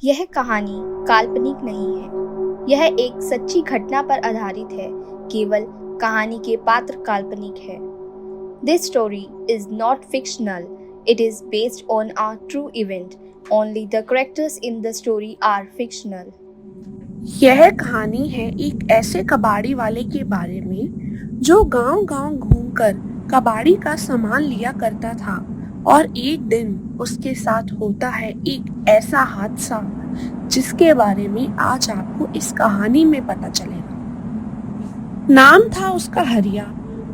यह कहानी काल्पनिक नहीं है। यह एक सच्ची घटना पर आधारित है। केवल कहानी के पात्र काल्पनिक है। This story is not fictional. It is based on a true event. Only the characters in the story are fictional. यह कहानी है एक ऐसे कबाड़ी वाले के बारे में जो गांव-गांव घूमकर कबाड़ी का सामान लिया करता था और एक दिन उसके साथ होता है एक ऐसा हादसा जिसके बारे में आज आपको इस कहानी में पता चलेगा। नाम था उसका हरिया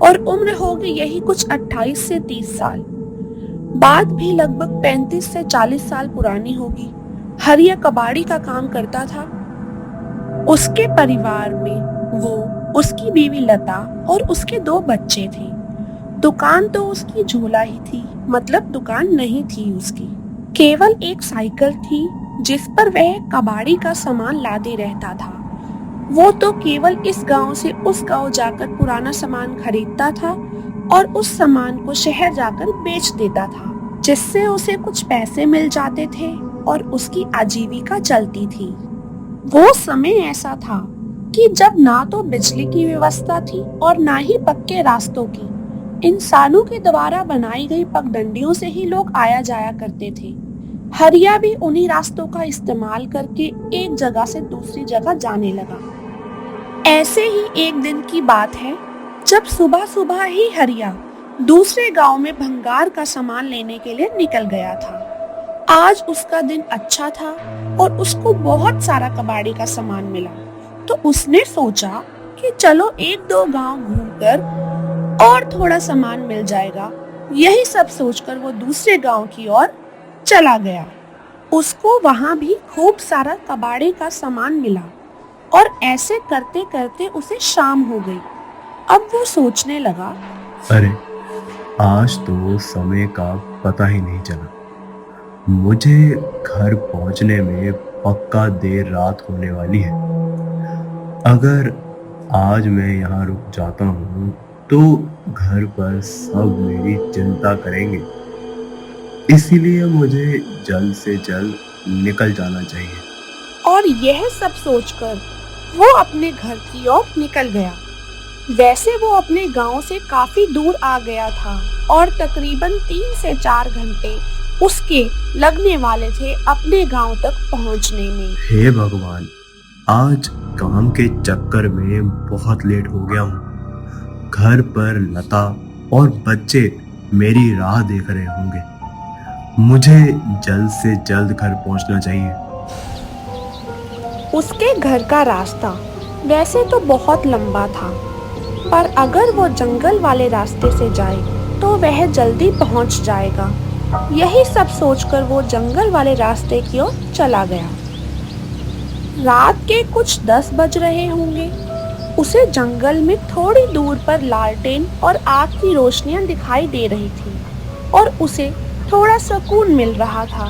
और उम्र होगी यही कुछ 28 से 30 साल। बात भी लगभग 35 से 40 साल पुरानी होगी। हरिया कबाड़ी का काम करता था। उसके परिवार में वो, उसकी बीवी लता और उसके 2 बच्चे थे। दुकान तो उसकी झोला ही थी, मतलब दुकान नहीं थी उसकी। केवल एक साइकिल थी जिस पर वह कबाड़ी का सामान लादे रहता था। वो तो केवल इस गांव से उस गांव जाकर पुराना सामान खरीदता था और उस सामान को शहर जाकर बेच देता था, जिससे उसे कुछ पैसे मिल जाते थे और उसकी आजीविका चलती थी। वो समय ऐसा था कि जब ना तो बिजली की व्यवस्था थी और ना ही पक्के रास्तों की। इंसानों के द्वारा बनाई गई पगडंडियों से ही लोग आया जाया करते थे। हरिया भी उन्हीं रास्तों का इस्तेमाल करके एक जगह से दूसरी जगह जाने लगा। ऐसे ही एक दिन की बात है जब सुबह सुबह ही हरिया दूसरे गांव में भंगार का सामान लेने के लिए निकल गया था। आज उसका दिन अच्छा था और उसको बहुत सारा कबाड़ी का सामान मिला, तो उसने सोचा कि चलो 1-2 गांव घूमकर और थोड़ा सामान मिल जाएगा। यही सब सोचकर वो दूसरे गांव की ओर चला गया। उसको वहां भी खूब सारा कबाड़े का सामान मिला और ऐसे करते करते उसे शाम हो गई। अब वो सोचने लगा, अरे आज तो समय का पता ही नहीं चला। मुझे घर पहुंचने में पक्का देर रात होने वाली है। अगर आज मैं यहाँ रुक जाता हूँ तो घर पर सब मेरी चिंता करेंगे, इसीलिए मुझे जल्द से जल्द निकल जाना चाहिए। और यह सब सोचकर वो अपने घर की ओर निकल गया। वैसे वो अपने गांव से काफी दूर आ गया था और तकरीबन 3 से 4 घंटे उसके लगने वाले थे अपने गांव तक पहुंचने में। हे भगवान, आज काम के चक्कर में बहुत लेट हो गया हूँ। घर पर लता और बच्चे मेरी राह देख रहे होंगे। मुझे जल्द से जल्द घर पहुंचना चाहिए। उसके घर का रास्ता वैसे तो बहुत लंबा था, पर अगर वो जंगल वाले रास्ते से जाए तो वह जल्दी पहुंच जाएगा। यही सब सोचकर वो जंगल वाले रास्ते की ओर चला गया। रात के कुछ 10 बज रहे होंगे। उसे जंगल में थोड़ी दूर पर लालटेन और आग की रोशनियां दिखाई दे रही थी और उसे थोड़ा सुकून मिल रहा था।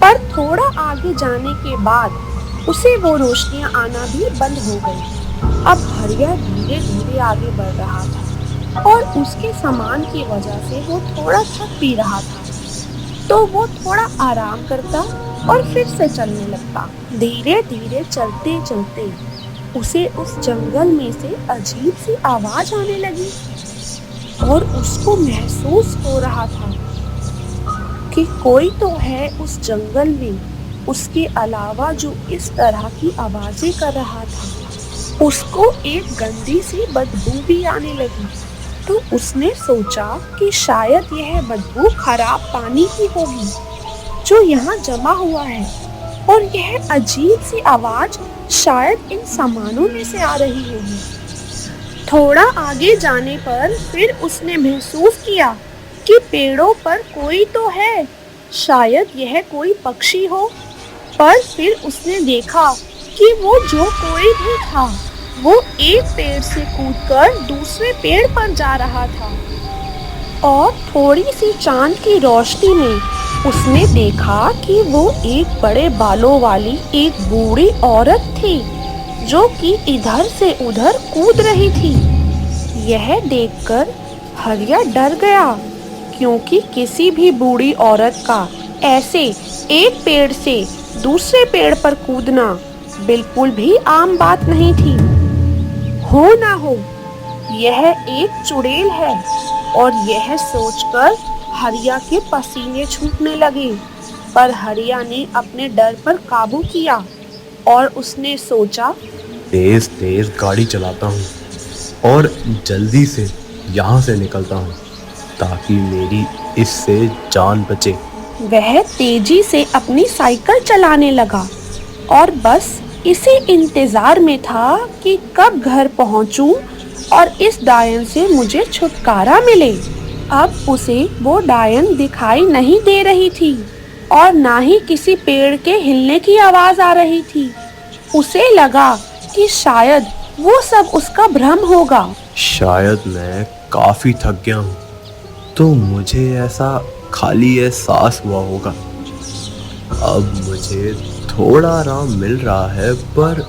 पर थोड़ा आगे जाने के बाद उसे वो रोशनियां आना भी बंद हो गई। अब हरिया धीरे धीरे आगे बढ़ रहा था और उसके सामान की वजह से वो थोड़ा थक भी रहा था, तो वो थोड़ा आराम करता और फिर से चलने लगता। धीरे धीरे चलते चलते उसे उस जंगल में से अजीब सी आवाज आने लगी और उसको महसूस हो रहा था कि कोई तो है उस जंगल में उसके अलावा जो इस तरह की आवाजें कर रहा था। उसको एक गंदी सी बदबू भी आने लगी, तो उसने सोचा कि शायद यह बदबू खराब पानी की होगी जो यहाँ जमा हुआ है और यह अजीब सी आवाज शायद इन सामानों में से आ रही होगी। थोड़ा आगे जाने पर फिर उसने महसूस किया कि पेड़ों पर कोई तो है, शायद यह कोई पक्षी हो। पर फिर उसने देखा कि वो जो कोई भी था वो एक पेड़ से कूदकर दूसरे पेड़ पर जा रहा था और थोड़ी सी चांद की रोशनी में उसने देखा कि वो एक बड़े बालों वाली एक बूढ़ी औरत थी जो कि इधर से उधर कूद रही थी। यह देखकर हरिया डर गया, क्योंकि किसी भी बूढ़ी औरत का ऐसे एक पेड़ से दूसरे पेड़ पर कूदना बिल्कुल भी आम बात नहीं थी। हो ना हो, यह एक चुड़ैल है। और यह सोचकर हरिया के पसीने छूटने लगे। पर हरिया ने अपने डर पर काबू किया और उसने सोचा, तेज तेज गाड़ी चलाता हूँ और जल्दी से यहाँ से निकलता हूँ ताकि मेरी इससे जान बचे। वह तेजी से अपनी साइकिल चलाने लगा और बस इसी इंतजार में था कि कब घर पहुंचूं और इस डायन से मुझे छुटकारा मिले। अब उसे वो डायन दिखाई नहीं दे रही थी और ना ही किसी पेड़ के हिलने की आवाज आ रही थी। उसे लगा कि शायद वो सब उसका भ्रम होगा। शायद मैं काफी थक गया हूँ तो मुझे ऐसा खाली एहसास हुआ होगा। अब मुझे थोड़ा आराम मिल रहा है, पर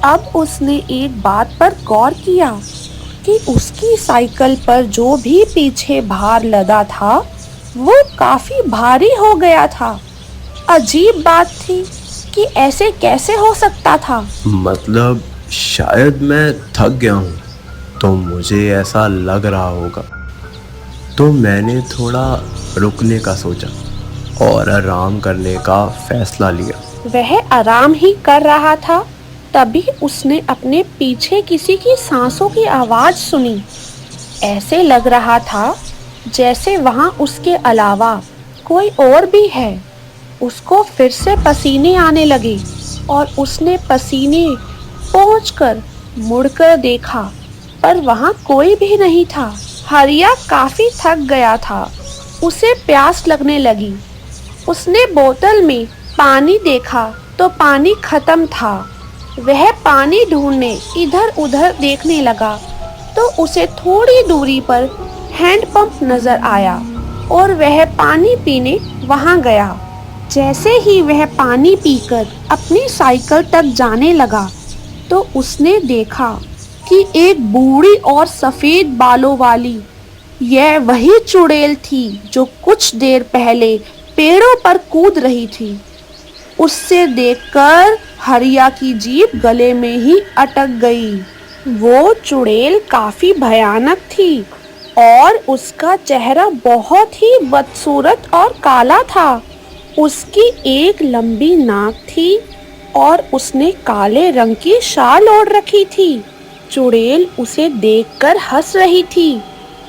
अब उसने एक बात पर गौर किया कि उसकी साइकिल पर जो भी पीछे भार लदा था वो काफी भारी हो गया था। अजीब बात थी कि ऐसे कैसे हो सकता था। मतलब शायद मैं थक गया हूँ तो मुझे ऐसा लग रहा होगा। तो मैंने थोड़ा रुकने का सोचा और आराम करने का फैसला लिया। वह आराम ही कर रहा था, तभी उसने अपने पीछे किसी की सांसों की आवाज सुनी। ऐसे लग रहा था जैसे वहां उसके अलावा कोई और भी है। उसको फिर से पसीने आने लगे और उसने पसीने पहुंचकर मुड़कर देखा, पर वहां कोई भी नहीं था। हरिया काफी थक गया था। उसे प्यास लगने लगी। उसने बोतल में पानी देखा तो पानी खत्म था। वह पानी ढूंढने इधर उधर देखने लगा तो उसे थोड़ी दूरी पर हैंडपंप नजर आया और वह पानी पीने वहां गया। जैसे ही वह पानी पीकर अपनी साइकिल तक जाने लगा तो उसने देखा कि एक बूढ़ी और सफेद बालों वाली यह वही चुड़ैल थी जो कुछ देर पहले पेड़ों पर कूद रही थी। उससे देखकर हरिया की जीभ गले में ही अटक गई। वो चुड़ैल काफी भयानक थी और उसका चेहरा बहुत ही बदसूरत और काला था। उसकी एक लंबी नाक थी और उसने काले रंग की शाल ओढ़ रखी थी। चुड़ैल उसे देखकर हंस रही थी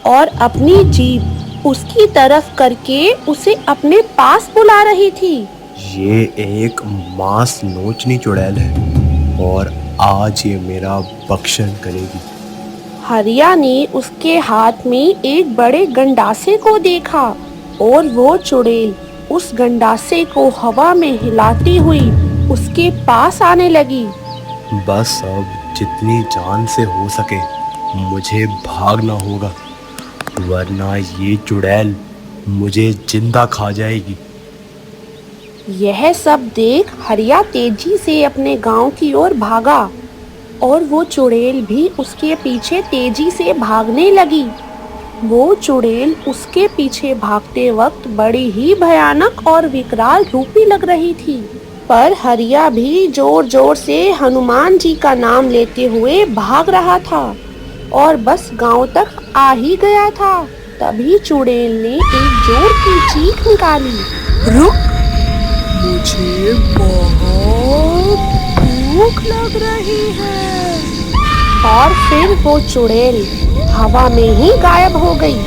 और अपनी जीभ उसकी तरफ करके उसे अपने पास बुला रही थी। ये एक मांस नोचनी चुड़ैल है और आज ये मेरा भक्षण करेगी। हरिया ने उसके हाथ में एक बड़े गंडासे को देखा और वो चुड़ैल उस गंडासे को हवा में हिलाती हुई उसके पास आने लगी। बस अब जितनी जान से हो सके मुझे भागना होगा, वरना ये चुड़ैल मुझे जिंदा खा जाएगी। यह सब देख हरिया तेजी से अपने गांव की ओर भागा और वो चुड़ैल भी उसके पीछे तेजी से भागने लगी। वो चुड़ैल उसके पीछे भागते वक्त बड़ी ही भयानक और विकराल रूपी लग रही थी। पर हरिया भी जोर जोर से हनुमान जी का नाम लेते हुए भाग रहा था और बस गांव तक आ ही गया था। तभी चुड़ैल ने एक जोर की चीख निकाली, रुक, मुझे बहुत भूख लग रही है। और फिर वो चुड़ैल हवा में ही गायब हो गई।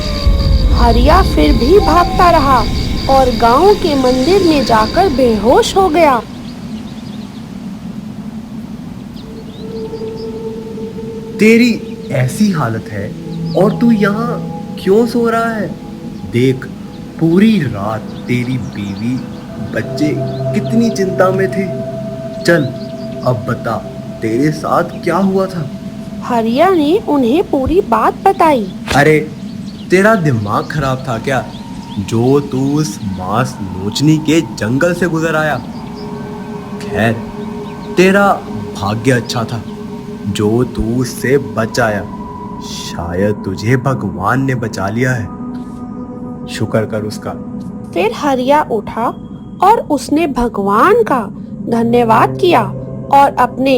हरिया फिर भी भागता रहा और गांव के मंदिर में जाकर बेहोश हो गया। तेरी ऐसी हालत है और तू यहाँ क्यों सो रहा है? देख, पूरी रात तेरी बीवी बच्चे कितनी चिंता में थे। चल अब बता, तेरे साथ क्या हुआ था? हरिया ने उन्हें पूरी बात बताई। अरे तेरा दिमाग खराब था क्या, जो तू उस मांस नोचनी के जंगल से गुजर आया? खैर, तेरा भाग्य अच्छा था जो तू उससे बच आया। शायद तुझे भगवान ने बचा लिया है, शुक्र कर उसका। फिर हरिया उठा और उसने भगवान का धन्यवाद किया और अपने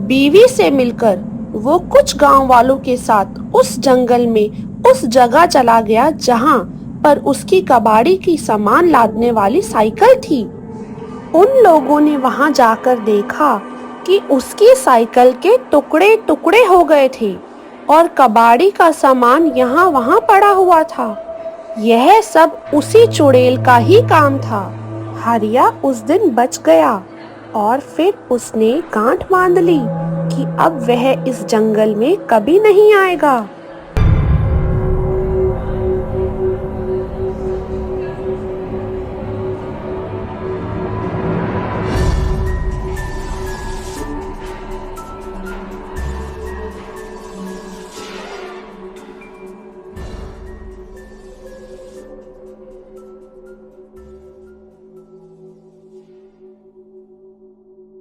बीवी से मिलकर वो कुछ गांव वालों के साथ उस जंगल में उस जगह चला गया जहां पर उसकी कबाड़ी की सामान लादने वाली साइकिल थी। उन लोगों ने वहां जाकर देखा कि उसकी साइकिल के टुकड़े टुकड़े हो गए थे और कबाड़ी का सामान यहाँ वहां पड़ा हुआ था। यह सब उसी चुड़ैल का ही काम था। हरिया उस दिन बच गया और फिर उसने गांठ बांध ली कि अब वह इस जंगल में कभी नहीं आएगा।